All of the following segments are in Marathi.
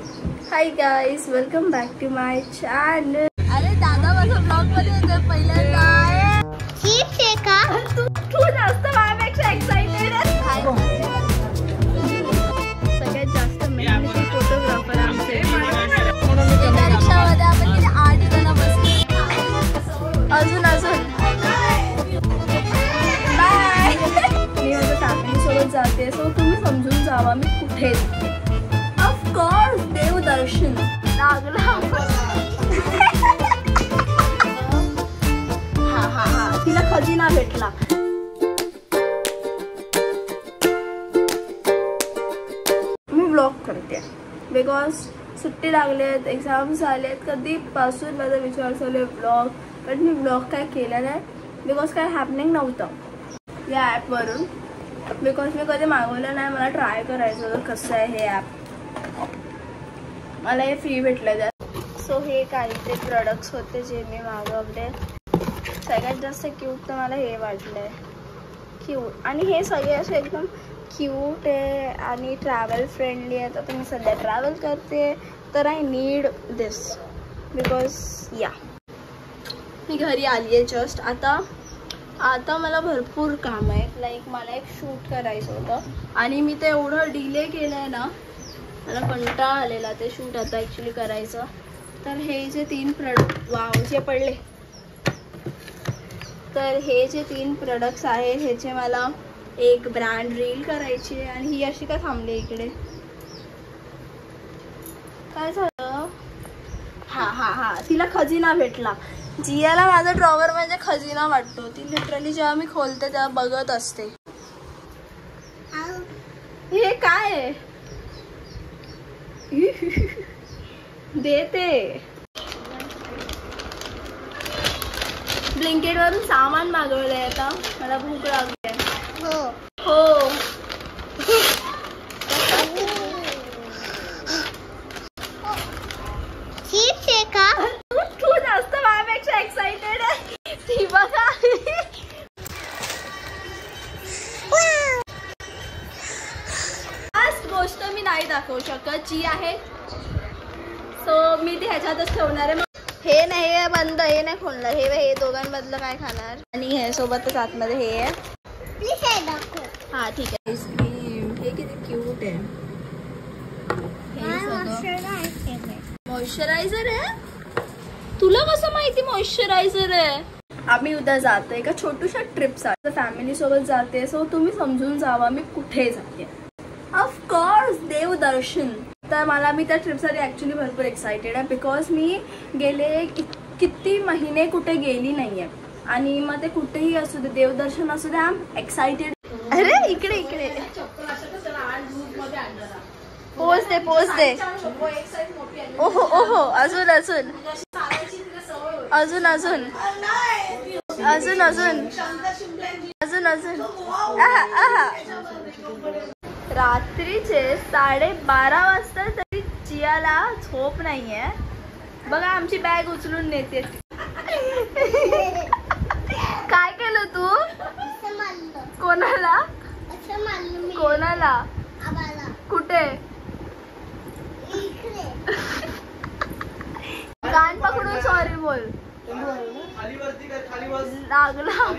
High guys, welcome back to my channel. अरे दादा माझा ब्लॉग मध्ये येतोय पहिल्यांदा. ठीक आहे का? तू जास्त माझ्यापेक्षा एक्साइटेड आहेस. सगळ्यात जास्त मेहनती फोटोग्राफर आमचे. एका रिक्षामध्ये आपण किती 8 जण बसलो. अजून बाय. मी माझ्या फॅमिली सोबत जाते, सो तुम्ही समजून जावा मी कुठे. ऑफकोर्स देवदर्शन लागला. हा तिला खजिना भेटला. मी ब्लॉग करते बिकॉज सुट्टी लागले आहेत, एक्झाम्स झाले आहेत. कधीपासून माझा विचार चालू आहे ब्लॉग, पण मी ब्लॉग काय केला नाही बिकॉज काय हॅपनिंग नव्हतं या ॲपवरून. बिकॉज मी कधी मागवलं नाही. मला ट्राय करायचं होतं कसं आहे हे ॲप. मला हे फ्री भेटलं त्यात. सो हे काही ते प्रोडक्ट्स होते जे मी मागवले. सगळ्यात जास्त क्यूट तर मला हे वाटलं आहे. क्यूट आणि हे सगळे असे एकदम क्यूट आहे आणि ट्रॅव्हल फ्रेंडली आहे. तर मी सध्या ट्रॅव्हल करते तर आय नीड दिस बिकॉज मी घरी आली आहे जस्ट. आता मला भरपूर काम आहे. लाईक मला एक शूट करायचं होतं आणि मी ते एवढं डिले केलं आहे ना, मला कंटाळा आलेला ते शूट आता ॲक्च्युली करायचं. तर हे जे 3 प्रोडक्ट जे पडले, तर हे जे 3 प्रोडक्ट्स आहेत ह्याचे मला एक ब्रँड रील करायची आहे. आणि ही अशी का थांबली इकडे, काय झालं? हा तिला खजिना भेटला. जियाला माझा ड्रॉवर म्हणजे खजिना वाटतो. ती लिटरली जेव्हा मी खोलते तेव्हा बघत असते. हे काय आहे? देते. ब्लिंकिट वरून सामान मागवलंय. आता मला भूक लागली आहे. हो ठीक आहे का? तू जास्त माझ्यापेक्षा एक्साइटेड आहे. ती बघा. लास्ट गोष्ट मी नाही दाखवू शकत जी आहे, सो मी ती ह्याच्यातच ठेवणार आहे. हे नाही, हे बंद, हे नाही खोलणार. हे दोघांमधलं काय खाणार. आणि हे सोबतच आतमध्ये हे आहे. हा ठीक आहे. हे किती क्यूट आहे. मॉइश्चरायझर आहे. तुला कसं माहिती मॉइश्चरायझर आहे? आम्ही उद्या जातो एका छोट्याशा ट्रिपसाठी. फॅमिली सोबत जाते, सो तुम्ही समजून जावा मी कुठे जाते. ऑफकोर्स देवदर्शन. तर मी त्या ट्रिपसाठी ॲक्च्युली भरपूर एक्सायटेड आहे बिकॉज मी गेले किती महिने कुठे गेली नाही आहे. आणि मग ते कुठेही असू दे, देवदर्शन असू दे, आय एम एक्सायटेड. अरे इकडे पोच दे. ओहो अजून रात्रीचे 12:30 वाजता तरी जियाला झोप नाहीये. बघा आमची बॅग उचलून नेते. काय केलं तू? कोणाला? कुठे? कान पकडून सॉरी बोल. लागला.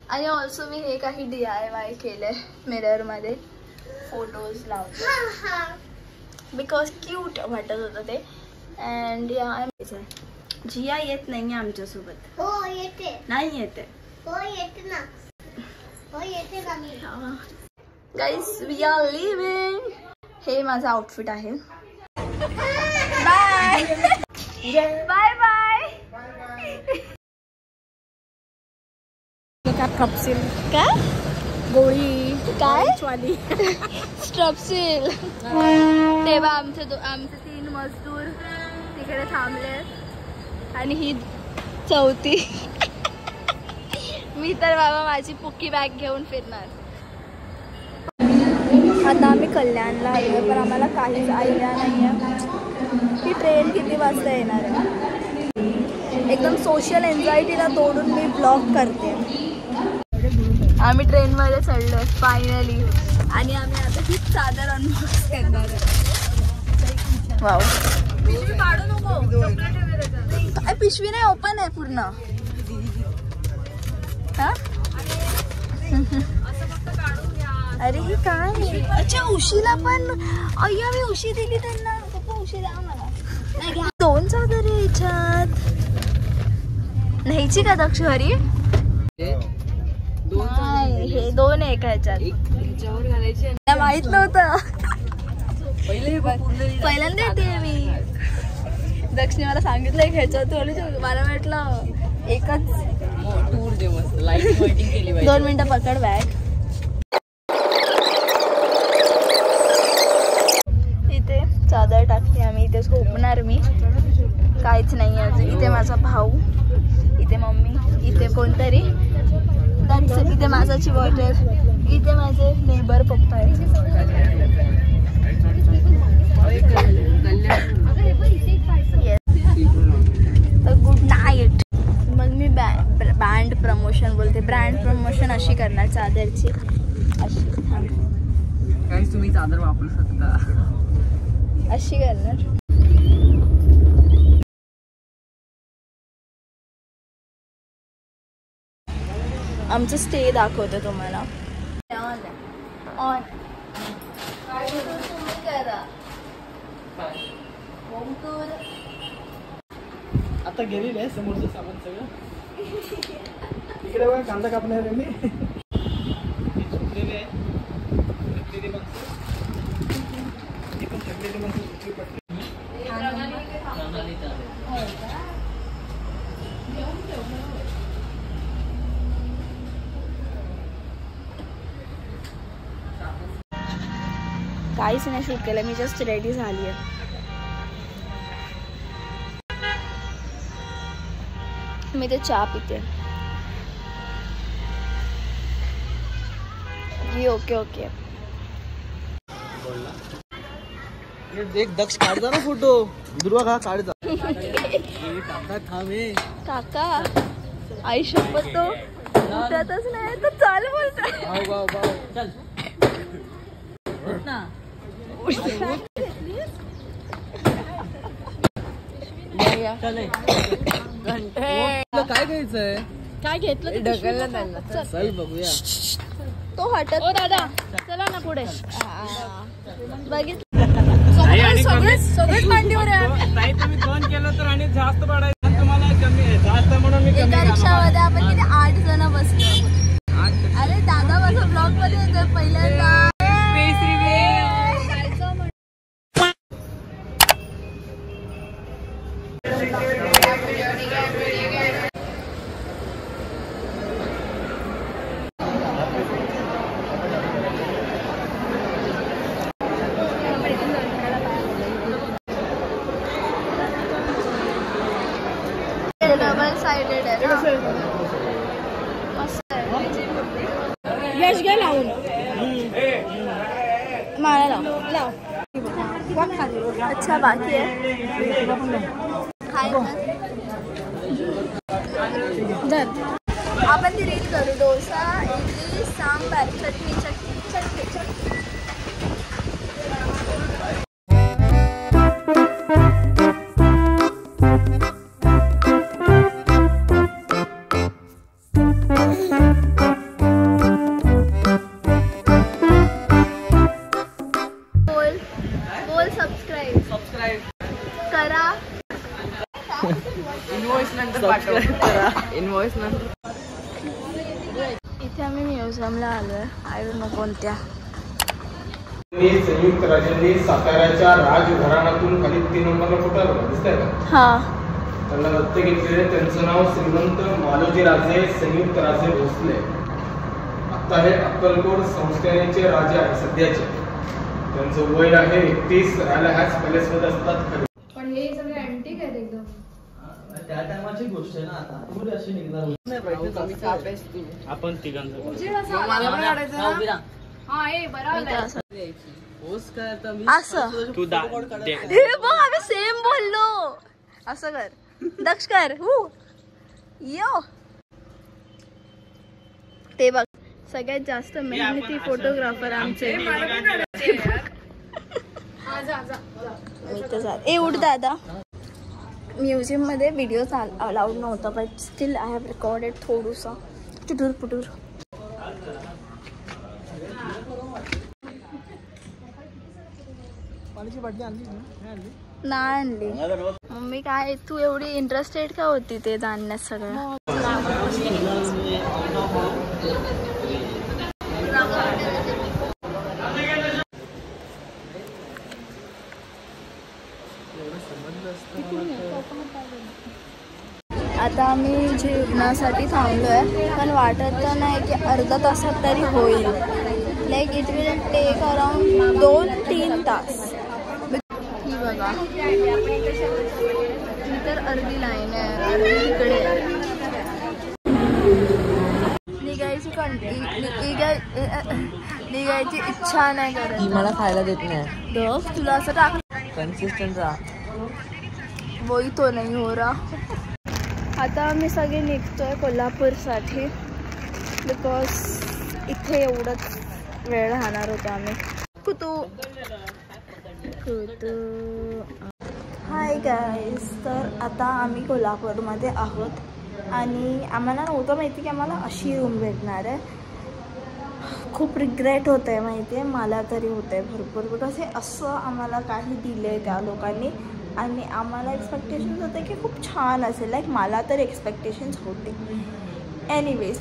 आणि ऑल्सो मी हे काही DIY केले मिरर मध्ये. फोटोज लावले बिकॉज क्यूट वाटत होतं ते. अँड जिया येत नाही आमच्यासोबत. हो येते. नाही येते. हो येते ना. हो येते ना. गाईस वी आर लिव्हिंग. हे माझं आउटफिट आहे. Bye bye bye. स्ट्रप्सिल काय? गोळी काय? स्ट्रप्सिल. तेव्हा आमचे 3 मजदूर तिकडे थांबले आणि ही 4थी. मी तर बाबा माझी पुक्की बॅग घेऊन फिरणार. आता आम्ही कल्याणला आलो पण आम्हाला काहीच आयडिया नाही आहे की ट्रेन किती वाजता येणार आहे. एकदम सोशल एन्झायटीला तोडून मी ब्लॉग करते. आम्ही ट्रेनमध्ये चढलो फायनली आणि आम्ही आता ही चादर अनबॉक्स करणार आहे. वाव. पिशवी काढू नको. पिशवी नाही ओपन आहे पूर्ण. हा अरे ही काय. अच्छा उशीला पण. अय्या मी उशी दिली त्यांना. पप्पा उशी द्या मला. 2 चादर आहे याच्यात. न्यायची का दक्ष घरी. हे 2 आहे का ह्याच्यात. माहित नव्हतं. पहिल्यांदा येते मी. दक्षने मला सांगितलं एक ह्याच्यात मला म्हटलं एकच टूर दे. मस्त लाईट वेटिंग केली. 2 मिनिटं पकड बॅग. इथे चादर टाकली आम्ही. इथे झोपणार मी. काहीच नाही अजून. इथे माझा भाऊ, इथे मम्मी, इथे कोणतरी. इथे माझाची बॉटल. इथे माझे नेबर पप्पा आहे. Good night. मग मी बँड प्रमोशन बोलते. ब्रँड प्रमोशन अशी करणार चादरची. अशी काही तुम्ही चादर वापरू शकता. अशी करणार. आमचं स्टे दाखवतो तुम्हाला. ऑन तुम्ही करा. आता गेलेलं आहे समोरचं सामान सगळं. इकडे बघा कांदा कापणार आहे मी. झोपलेले आहे. काहीच नाही शूट केलं. मी जस्ट रेडी झाली आहे. मी ते चहा पिते. Okay okay. एक दक्ष काढता ना फोटो. दुर्वा का काढता. काका थांबे. काका आई शपथ तो उठतच नाही. तर चाल बोलतोय. चल ना. काय घ्यायचंय. काय घेतलं ढकललं त्यांना. चल बघूया. तो हटत. ओ दादा चला ना पुढे. बघितलं सगळेच मांडीवर आहे. तुम्ही 2 केलं तर आणि जास्त पडायचं. तुम्हाला कमी जास्त म्हणून मी एका रिक्षामध्ये आपण किती 8 जण बसलो. अरे दादा माझा ब्लॉग मध्ये येतोय पहिल्यांदा. डबल साइडेड आहे ना. मस्त आहे. यश घे लावून. मला लाव. अच्छा बाकी आहे. आपण ती रील करू. डोसा, इडली, सांबार, चटणी चटणी चटणी चटणी. बोल सबस्क्राईब करा. इनवॉइस नंतर करा. इनवॉइस नंतर. इथे आम्ही म्युझियमला आलोय. आय डोंट नो कोणत्या. संयुक्त राजांनी साताऱ्याच्या राजघराण्यातून खाली 3 नंबरला फोटो दिसतंय का. हा त्यांना दत्तक घेतलेले. त्यांचं नाव श्रीमंत मालोजी राजे संयुक्त राजे भोसले. आता हे अक्कलकोट संस्थानाचे राजे आहेत सध्याचे. त्यांचं वय आहे 31. राहायला ह्याच पॅलेस मध्ये असतात. पण हे सगळे अँटिक आहेत एकदम. त्या टायमाची गोष्ट आहे ना. आता पुढे अशी निघणार आपण तिघांचं. असं तू हे बघ आम्ही सेम बोललो. असं कर. दक्ष कर. यो ते बघ सगळ्यात जास्त मेहनती फोटोग्राफर आमचे. ए उठ दादा. म्युझियममध्ये व्हिडिओ अलाउड नव्हता but still I have recorded थोडंसं चुटूर पुटूर. नाही आणली मम्मी. काय तू एवढी इंटरेस्टेड का होती ते जाणण्यात सगळं? आता आम्ही जेवणासाठी थांबलो आहे पण वाटत तर नाही की अर्धा तासात तरी होईल. Like it will take around 2-3 तास. ही बघा ही तर अर्धी लाईन आहे, अर्धी तिकडे निघायची इच्छा नाही करत. ती मला खायला देत नाही. बघ तुला असं टाक. कन्सिस्टंट राहा. वही तो नाही हो रहा. आता आम्ही सगळे निघतोय कोल्हापूरसाठी बिकॉज इथे एवढंच वेळ राहणार होतो आम्ही. कुतू हाय गाईज. तर आता आम्ही कोल्हापूरमध्ये आहोत आणि आम्हाला नव्हतं माहिती की आम्हाला अशी रूम भेटणार आहे. खूप रिग्रेट होतं आहे माहिती आहे मला तरी होतं आहे भरपूर बिकॉज हे असं आम्हाला काही दिलं आहे त्या लोकांनी आणि आम्हाला एक्सपेक्टेशन्स होते की खूप छान असेल. लाईक मला तर एक्सपेक्टेशन्स होते. एनिवेज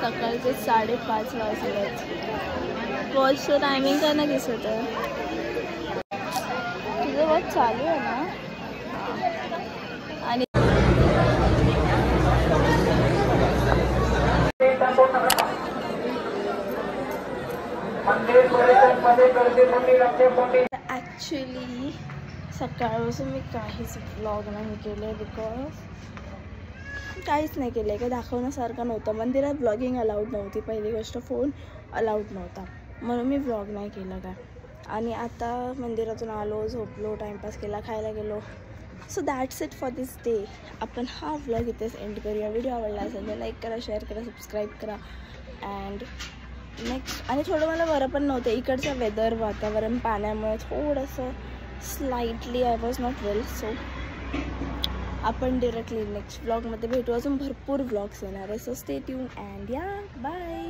सकाळचे 5:30 वाजले. वॉचचं टायमिंग काय नाही दिसत आहे. तुझं वॉच चालू आहे ना? आणि ॲक्च्युली सकाळपासून मी काहीच व्लॉग नाही केले बिकॉज काहीच नाही केलं आहे. काही दाखवण्यासारखं नव्हतं. मंदिरात ब्लॉगिंग अलाउड नव्हती. पहिली गोष्ट फोन अलाउड नव्हता म्हणून मी व्लॉग नाही केलं काय. आणि आता मंदिरातून आलो, झोपलो, टाईमपास केला, खायला गेलो. So that's it for this day. आपण हा व्लॉग इथेच एंड करूया. व्हिडिओ आवडला असेल तर लाईक करा, शेअर करा, सबस्क्राईब करा. अँड नेक्स्ट आणि थोडं मला बरं पण नव्हतं इकडचं वेदर वातावरण पाण्यामुळे थोडंसं slightly I was not well. So आपण डिरेक्टली नेक्स्ट व्लॉगमध्ये भेटू. अजून भरपूर व्लॉग्स येणार आहे. सो स्टे ट्यून अँड या बाय.